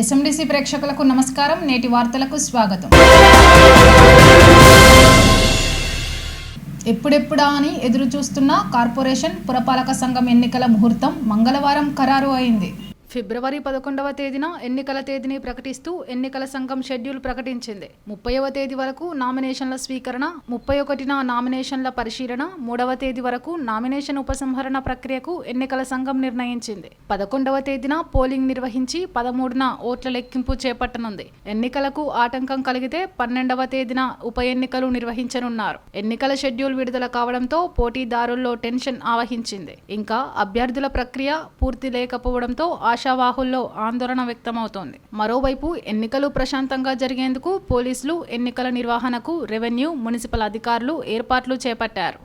ఎస్ఎండిసి ప్రేక్షకులకు నమస్కారం. నేటి వార్తలకు స్వాగతం. ఎప్పుడెప్పుడా అని ఎదురు చూస్తున్న కార్పొరేషన్ పురపాలక సంఘం ఎన్నికల ముహూర్తం మంగళవారం ఖరారు అయింది. ఫిబ్రవరి 11వ తేదీన ఎన్నికల తేదీని ప్రకటిస్తూ ఎన్నికల సంఘం షెడ్యూల్ ప్రకటించింది. 30వ తేదీ వరకు నామినేషన్ల స్వీకరణ, 31న నామినేషన్ల పరిశీలన, 3వ తేదీ వరకు నామినేషన్ ఉపసంహరణ ప్రక్రియకు ఎన్నికల సంఘం నిర్ణయించింది. 11వ తేదీన పోలింగ్ నిర్వహించి 13న ఓట్ల లెక్కింపు చేపట్టనుంది. ఎన్నికలకు ఆటంకం కలిగితే 12వ తేదీన ఉప ఎన్నికలు నిర్వహించనున్నారు. ఎన్నికల షెడ్యూల్ విడుదల కావడంతో పోటీదారుల్లో టెన్షన్ ఆవహించింది. ఇంకా అభ్యర్థుల ప్రక్రియ పూర్తి లేకపోవడంతో ఆశావాహుల్లో ఆందోళన వ్యక్తమవుతోంది. మరోవైపు ఎన్నికలు ప్రశాంతంగా జరిగేందుకు పోలీసులు, ఎన్నికల నిర్వహణకు రెవెన్యూ, మున్సిపల్ అధికారులు ఏర్పాట్లు చేపట్టారు.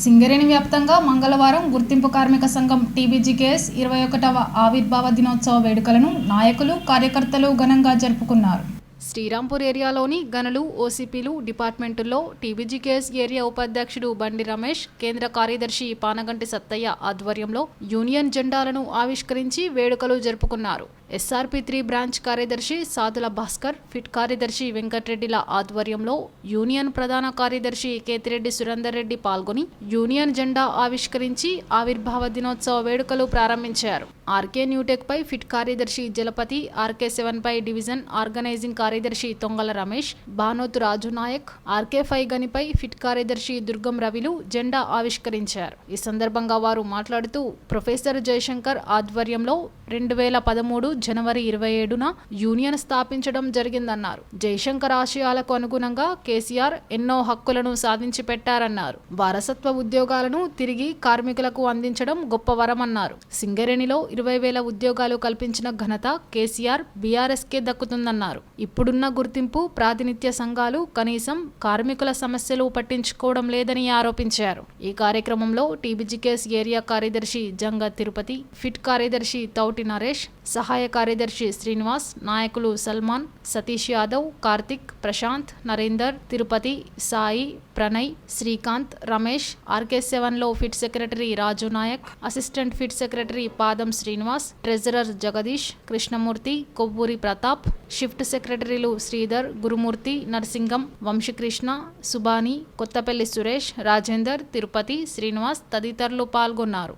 సింగరేణి వ్యాప్తంగా మంగళవారం గుర్తింపు కార్మిక సంఘం టీబీజీకేఎస్ 21వ ఆవిర్భావ దినోత్సవ వేడుకలను నాయకులు, కార్యకర్తలు ఘనంగా జరుపుకున్నారు. శ్రీరాంపూర్ ఏరియాలోని గనులు, ఓసీపీలు డిపార్ట్మెంటుల్లో టీబీజీకేఎస్ ఏరియా ఉపాధ్యక్షుడు బండి రమేష్, కేంద్ర కార్యదర్శి పానగంటి సత్తయ్య ఆధ్వర్యంలో యూనియన్ జెండాలను ఆవిష్కరించి వేడుకలు జరుపుకున్నారు. ఎస్ఆర్పీ 3 బ్రాంచ్ కార్యదర్శి సాదుల భాస్కర్, ఫిట్ కార్యదర్శి వెంకటరెడ్డిల ఆధ్వర్యంలో యూనియన్ ప్రధాన కార్యదర్శి కేతిరెడ్డి సురేందర్ రెడ్డి పాల్గొని యూనియన్ జెండా ఆవిష్కరించి ఆవిర్భావ దినోత్సవ వేడుకలు ప్రారంభించారు. ఆర్కే న్యూటెక్ పై ఫిట్ కార్యదర్శి జలపతి, ఆర్కే 7 పై డివిజన్ ఆర్గనైజింగ్ కార్యదర్శి తొంగల రమేష్, బానోతు రాజు నాయక్, ఆర్కే 5 గనిపై ఫిట్ కార్యదర్శి దుర్గం రవిలు జెండా ఆవిష్కరించారు. ఈ సందర్భంగా వారు మాట్లాడుతూ ప్రొఫెసర్ జయశంకర్ ఆధ్వర్యంలో 2013 జనవరి 27న యూనియన్ స్థాపించడం జరిగిందన్నారు. జయశంకర్ ఆశయాలకు అనుగుణంగా కేసీఆర్ ఎన్నో హక్కులను సాధించి పెట్టారన్నారు. వారసత్వ ఉద్యోగాలను తిరిగి కార్మికులకు అందించడం గొప్ప వరమన్నారు. సింగరేణిలో 20,000 ఉద్యోగాలు కల్పించిన ఘనత కేసీఆర్, బీఆర్ఎస్కే దక్కుతుందన్నారు. ఇప్పుడున్న గుర్తింపు ప్రాతినిధ్య సంఘాలు కనీసం కార్మికుల సమస్యలు పట్టించుకోవడం లేదని ఆరోపించారు. ఈ కార్యక్రమంలో టీబీజీకేఎస్ ఏరియా కార్యదర్శి జంగ తిరుపతి, ఫిట్ కార్యదర్శి తౌటి నరేష్, సహాయ కార్యదర్శి శ్రీనివాస్, నాయకులు సల్మాన్, సతీష్ యాదవ్, కార్తిక్, ప్రశాంత్, నరేందర్, తిరుపతి, సాయి, ప్రణయ్, శ్రీకాంత్, రమేష్, ఆర్కే 7లో pit secretary Raju Nayak, assistant pit secretary Padam Srinivas, treasurer Jagadish, Krishnamurthy, Kovvuri Pratap, shift సెక్రటరీలు శ్రీధర్, గురుమూర్తి, నర్సింగం, వంశీకృష్ణ, సుబాని, కొత్తపల్లి సురేష్, రాజేందర్, తిరుపతి, శ్రీనివాస్ తదితరులు పాల్గొన్నారు.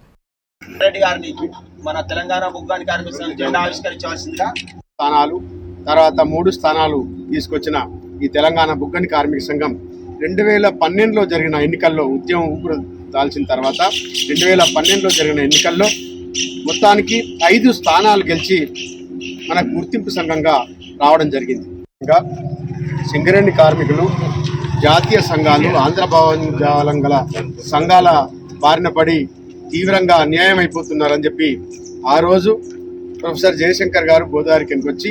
రెడ్డి గారిని మన తెలంగాణ ముగ్గాని కార్మిక సంఘం జెండా ఆవిష్కరించవలసిందిగా స్థానాలు, తర్వాత 3 స్థానాలు తీసుకొచ్చిన ఈ తెలంగాణ బుగ్గని కార్మిక సంఘం 2012లో జరిగిన ఎన్నికల్లో ఉద్యమం ఊపిరి దాల్చిన తర్వాత 2012లో జరిగిన ఎన్నికల్లో మొత్తానికి 5 స్థానాలు గెలిచి మన గుర్తింపు సంఘంగా రావడం జరిగింది. ఇంకా సింగరేణి కార్మికులు, జాతీయ సంఘాలు, ఆంధ్ర భావజాలం గల సంఘాల బారిన పడి తీవ్రంగా అన్యాయం అయిపోతున్నారని చెప్పి ఆ రోజు ప్రొఫెసర్ జయశంకర్ గారు గోదావరికి వచ్చి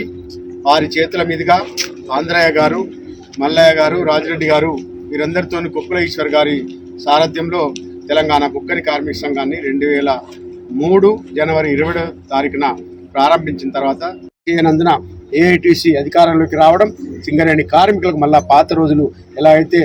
వారి చేతుల మీదుగా ఆంధ్రయ్య గారు, మల్లయ్య గారు, రాజిరెడ్డి గారు వీరందరితో కుక్కుల ఈశ్వర్ గారి సారథ్యంలో తెలంగాణ బుగ్గని కార్మిక సంఘాన్ని 2003 జనవరి 20వ తారీఖున ప్రారంభించిన తర్వాత నందున ఏఐటీసీ అధికారంలోకి రావడం, సింగరేణి కార్మికులకు మళ్ళా పాత రోజులు ఎలా అయితే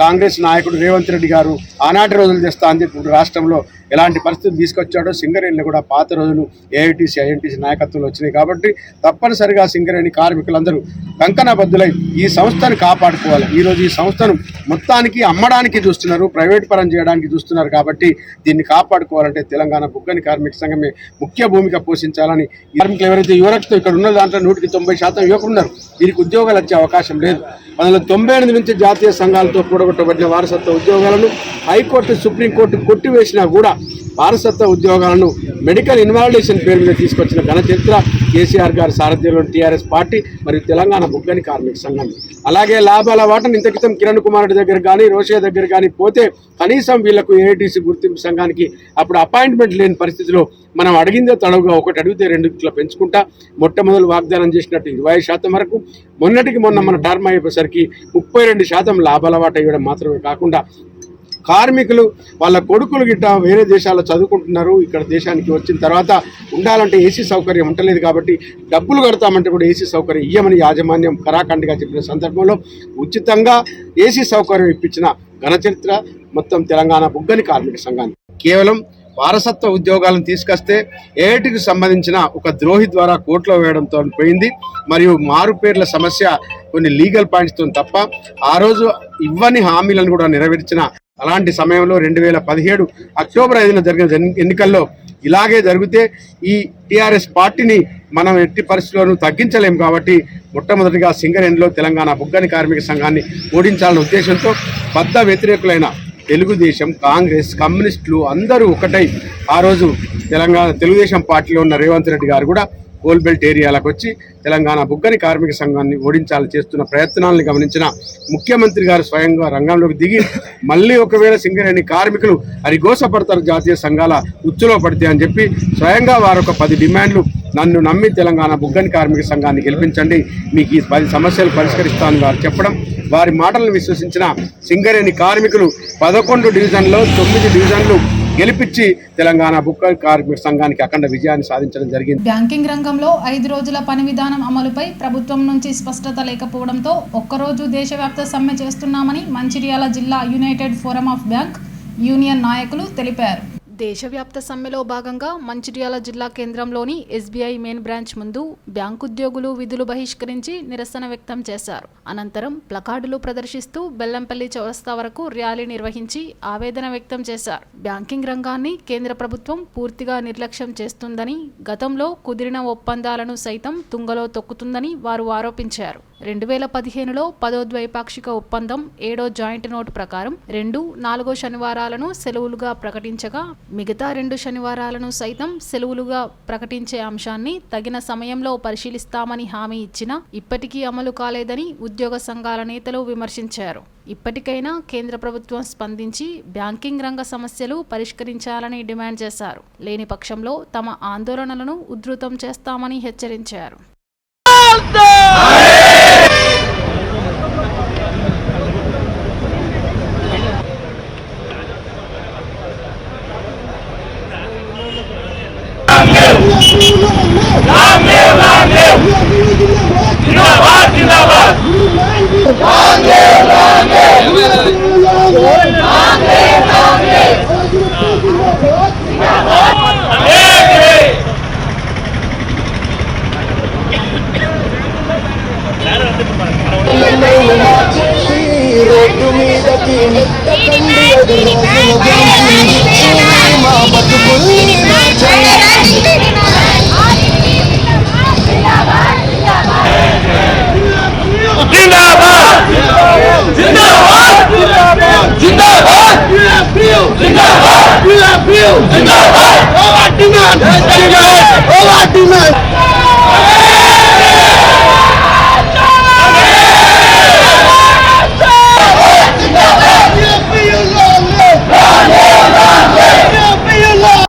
కాంగ్రెస్ నాయకుడు రేవంత్ రెడ్డి గారు ఆనాటి రోజులు తెస్తా అని చెప్పి రాష్ట్రంలో ఎలాంటి పరిస్థితి తీసుకొచ్చాడో సింగరేణిలో కూడా పాత రోజులు ఏఐటీసీ, ఐఎన్టీసీ నాయకత్వంలో వచ్చినాయి. కాబట్టి తప్పనిసరిగా సింగరేణి కార్మికులందరూ కంకణబద్దులై ఈ సంస్థను కాపాడుకోవాలి. ఈరోజు ఈ సంస్థను మొత్తానికి అమ్మడానికి చూస్తున్నారు, ప్రైవేట్ పరం చేయడానికి చూస్తున్నారు. కాబట్టి దీన్ని కాపాడుకోవాలంటే తెలంగాణ బుగ్గని కార్మిక సంఘమే ముఖ్య భూమిక పోషించాలని, కార్మికులు ఎవరైతే యువరక్తం ఇక్కడ ఉన్న దాంట్లో 190% యువకులు ఉన్నారు, వీరికి ఉద్యోగాలు వచ్చే అవకాశం లేదు. 1998 నుంచి జాతీయ సంఘాలతో కూడగొట్టబడిన వారసత్వ ఉద్యోగాలను హైకోర్టు, సుప్రీంకోర్టు కొట్టివేసినా కూడా వారసత్వ ఉద్యోగాలను మెడికల్ ఇన్వాలిడేషన్ పేరు మీద తీసుకొచ్చిన ఘన చరిత్ర కేసీఆర్ గారి సారథ్యంలోని టీఆర్ఎస్ పార్టీ మరియు తెలంగాణ బుగ్గని కార్మిక సంఘం. అలాగే లాభాల వాటను ఇంత క్రితం కిరణ్ కుమార్ రెడ్డి దగ్గర కానీ రోషయ్య దగ్గర కానీ పోతే కనీసం వీళ్లకు ఏఐటీసీ గుర్తింపు సంఘానికి అప్పుడు అపాయింట్మెంట్ లేని పరిస్థితిలో మనం అడిగిందే తడవుగా ఒకటి అడిగితే 2 పెంచుకుంటా మొట్టమొదటి వాగ్దానం చేసినట్టు 25% వరకు మొన్న మన టర్మ్ అయ్యేసరికి 32% లాభాల వాట ఇవ్వడం మాత్రమే కాకుండా కార్మికులు వాళ్ళ కొడుకులు గిట్ట వేరే దేశాల్లో చదువుకుంటున్నారు. ఇక్కడ దేశానికి వచ్చిన తర్వాత ఉండాలంటే ఏసీ సౌకర్యం ఉండలేదు కాబట్టి డబ్బులు కడతామంటే కూడా ఏసీ సౌకర్యం ఇయ్యమని యాజమాన్యం కరాఖండిగా చెప్పిన సందర్భంలో ఉచితంగా ఏసీ సౌకర్యం ఇప్పించిన ఘనచరిత్ర మొత్తం తెలంగాణ బుగ్గని కార్మిక సంఘాన్ని. కేవలం వారసత్వ ఉద్యోగాలను తీసుకొస్తే ఏఐటీకి సంబంధించిన ఒక ద్రోహి ద్వారా కోర్టులో వేయడంతో పోయింది. మరియు మారు పేర్ల సమస్య కొన్ని లీగల్ పాయింట్స్తో తప్ప ఆ రోజు ఇవ్వని హామీలను కూడా నెరవేర్చిన అలాంటి సమయంలో 2017 అక్టోబర్ 5న జరిగిన ఎన్నికల్లో ఇలాగే జరిగితే ఈ టీఆర్ఎస్ పార్టీని మనం ఎట్టి పరిస్థితుల్లోనూ తగ్గించలేం కాబట్టి మొట్టమొదటిగా సింగరేణిలో తెలంగాణ బుగ్గని కార్మిక సంఘాన్ని ఓడించాలనే ఉద్దేశంతో బద్ధ వ్యతిరేకులైన తెలుగుదేశం, కాంగ్రెస్, కమ్యూనిస్టులు అందరూ ఒకటై ఆ రోజు తెలుగుదేశం పార్టీలో ఉన్న రేవంత్ రెడ్డి గారు కూడా కోల్బెల్ట్ ఏరియాలకు వచ్చి తెలంగాణ బుగ్గని కార్మిక సంఘాన్ని ఓడించాలని చేస్తున్న ప్రయత్నాలను గమనించిన ముఖ్యమంత్రి గారు స్వయంగా రంగంలోకి దిగి మళ్ళీ ఒకవేళ సింగరేణి కార్మికులు అరిగోసపడతారు జాతీయ సంఘాల ఉచ్చులో పడితే అని చెప్పి స్వయంగా వారు ఒక 10 డిమాండ్లు నన్ను నమ్మి తెలంగాణ బుగ్గని కార్మిక సంఘాన్ని గెలిపించండి, మీకు ఈ 10 సమస్యలు పరిష్కరిస్తానని వారు చెప్పడం, వారి మాటలను విశ్వసించిన సింగరేణి కార్మికులు 11 డివిజన్లో 9 డివిజన్లు గెలిపించి తెలంగాణ బుగ్గని కార్మిక సంఘానికి అఖండ విజయాన్ని సాధించడం జరిగింది. బ్యాంకింగ్ రంగంలో 5 రోజుల పని విధానం అమలుపై ప్రభుత్వం నుంచి స్పష్టత లేకపోవడంతో ఒక్కరోజు దేశవ్యాప్త సమ్మె చేస్తున్నామని మంచిర్యాల జిల్లా United forum of bank union నాయకులు తెలిపారు. దేశవ్యాప్త సమ్మెలో భాగంగా మంచిర్యాల జిల్లా కేంద్రంలోని ఎస్బీఐ మెయిన్ బ్రాంచ్ ముందు బ్యాంకు ఉద్యోగులు విధులు బహిష్కరించి నిరసన వ్యక్తం చేశారు. అనంతరం ప్లకార్డులు ప్రదర్శిస్తూ బెల్లంపల్లి చౌరస్తా వరకు ర్యాలీ నిర్వహించి ఆవేదన వ్యక్తం చేశారు. బ్యాంకింగ్ రంగాన్ని కేంద్ర ప్రభుత్వం పూర్తిగా నిర్లక్ష్యం చేస్తుందని, గతంలో కుదిరిన ఒప్పందాలను సైతం తుంగలో తొక్కుతుందని వారు ఆరోపించారు. 2015లో 10వ ద్వైపాక్షిక ఒప్పందం 7వ జాయింట్ నోటు ప్రకారం 2, 4 శనివారాలను సెలవులుగా ప్రకటించగా మిగతా 2 శనివారాలను సైతం సెలవులుగా ప్రకటించే అంశాన్ని తగిన సమయంలో పరిశీలిస్తామని హామీ ఇచ్చినా ఇప్పటికీ అమలు కాలేదని ఉద్యోగ సంఘాల నేతలు విమర్శించారు. ఇప్పటికైనా కేంద్ర ప్రభుత్వం స్పందించి బ్యాంకింగ్ రంగ సమస్యలు పరిష్కరించాలని డిమాండ్ చేశారు. లేని పక్షంలో తమ ఆందోళనలను ఉధృతం చేస్తామని హెచ్చరించారు.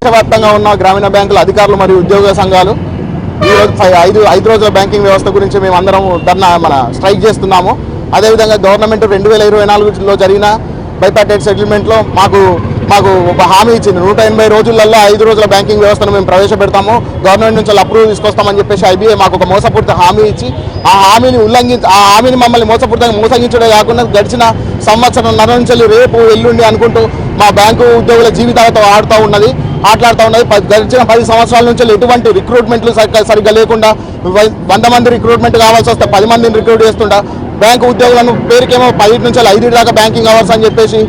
దేశవ్యాప్తంగా ఉన్న గ్రామీణ బ్యాంకుల అధికారులు మరియు ఉద్యోగ సంఘాలు ఈరోజు 5 రోజుల బ్యాంకింగ్ వ్యవస్థ గురించి మేము అందరం స్ట్రైక్ చేస్తున్నాము. అదేవిధంగా గవర్నమెంట్ 2024లో జరిగిన బైపార్టైట్ సెటిల్మెంట్లో మాకు ఒక హామీ ఇచ్చింది. 180 రోజులలో 5 రోజుల బ్యాంకింగ్ వ్యవస్థను మేము ప్రవేశపెడతాము, గవర్నమెంట్ నుంచి అప్రూవల్ తీసుకొస్తామని చెప్పేసి ఐబీఐ మాకు ఒక మోసపూరిత హామీ ఇచ్చి ఆ హామీని మమ్మల్ని మోసగించడే కాకుండా గడిచిన సంవత్సరం నుంచి రేపు ఎల్లుండి అనుకుంటూ మా బ్యాంకు ఉద్యోగుల జీవితాలతో ఆడుతూ ఉన్నది. గడిచిన 10 సంవత్సరాల నుంచి ఎటువంటి రిక్రూట్మెంట్లు సరిగ్గా లేకుండా 100 మంది రిక్రూట్మెంట్ కావాల్సి వస్తే 10 మందిని రిక్రూట్ చేస్తుంటా. బ్యాంకు ఉద్యోగులను పేరుకేమో 10 నుంచి 5 దాకా బ్యాంకింగ్ అవర్స్ అని చెప్పేసి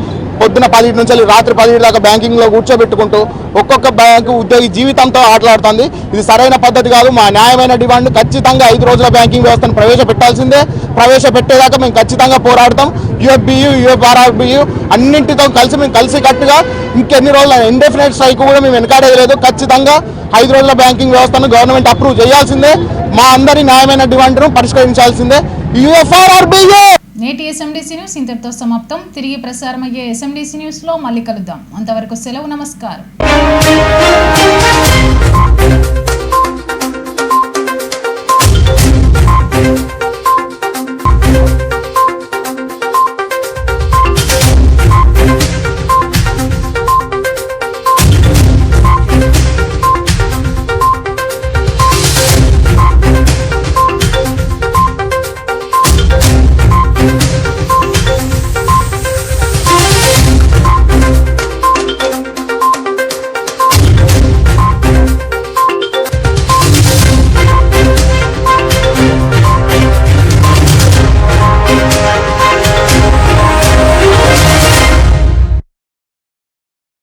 పొద్దున 10 నుంచి రాత్రి 10 దాకా బ్యాంకింగ్లో కూర్చోబెట్టుకుంటూ ఒక్కొక్క బ్యాంకు ఉద్యోగి జీవితంతో ఆటలాడుతుంది. ఇది సరైన పద్ధతి కాదు. మా న్యాయమైన డిమాండ్ ఖచ్చితంగా 5 రోజుల బ్యాంకింగ్ వ్యవస్థను ప్రవేశపెట్టాల్సిందే. ప్రవేశపెట్టేదాకా మేము ఖచ్చితంగా పోరాడతాం. యూఎఫ్బియు, యూఎఫ్ఆర్ఆర్బియు అన్నింటితో కలిసి మేము కలిసికట్టుగా ఇంకెన్ని రోజుల ఇండెఫినెట్ స్ట్రైక్ కూడా మేము వెనకాడేది లేదు. ఖచ్చితంగా 5 రోజుల బ్యాంకింగ్ వ్యవస్థను గవర్నమెంట్ అప్రూవ్ చేయాల్సిందే. మా అందరి న్యాయమైన డిమాండ్ను పరిష్కరించాల్సిందే. యూఎఫ్ఆర్ఆర్బియు. నేటి ఎస్ఎండిసి న్యూస్ ఇంతటితో సమాప్తం. తిరిగి ప్రసారమయ్యే ఎస్ఎండిసి న్యూస్లో మళ్ళీ కలుద్దాం. అంతవరకు సెలవు. నమస్కారం.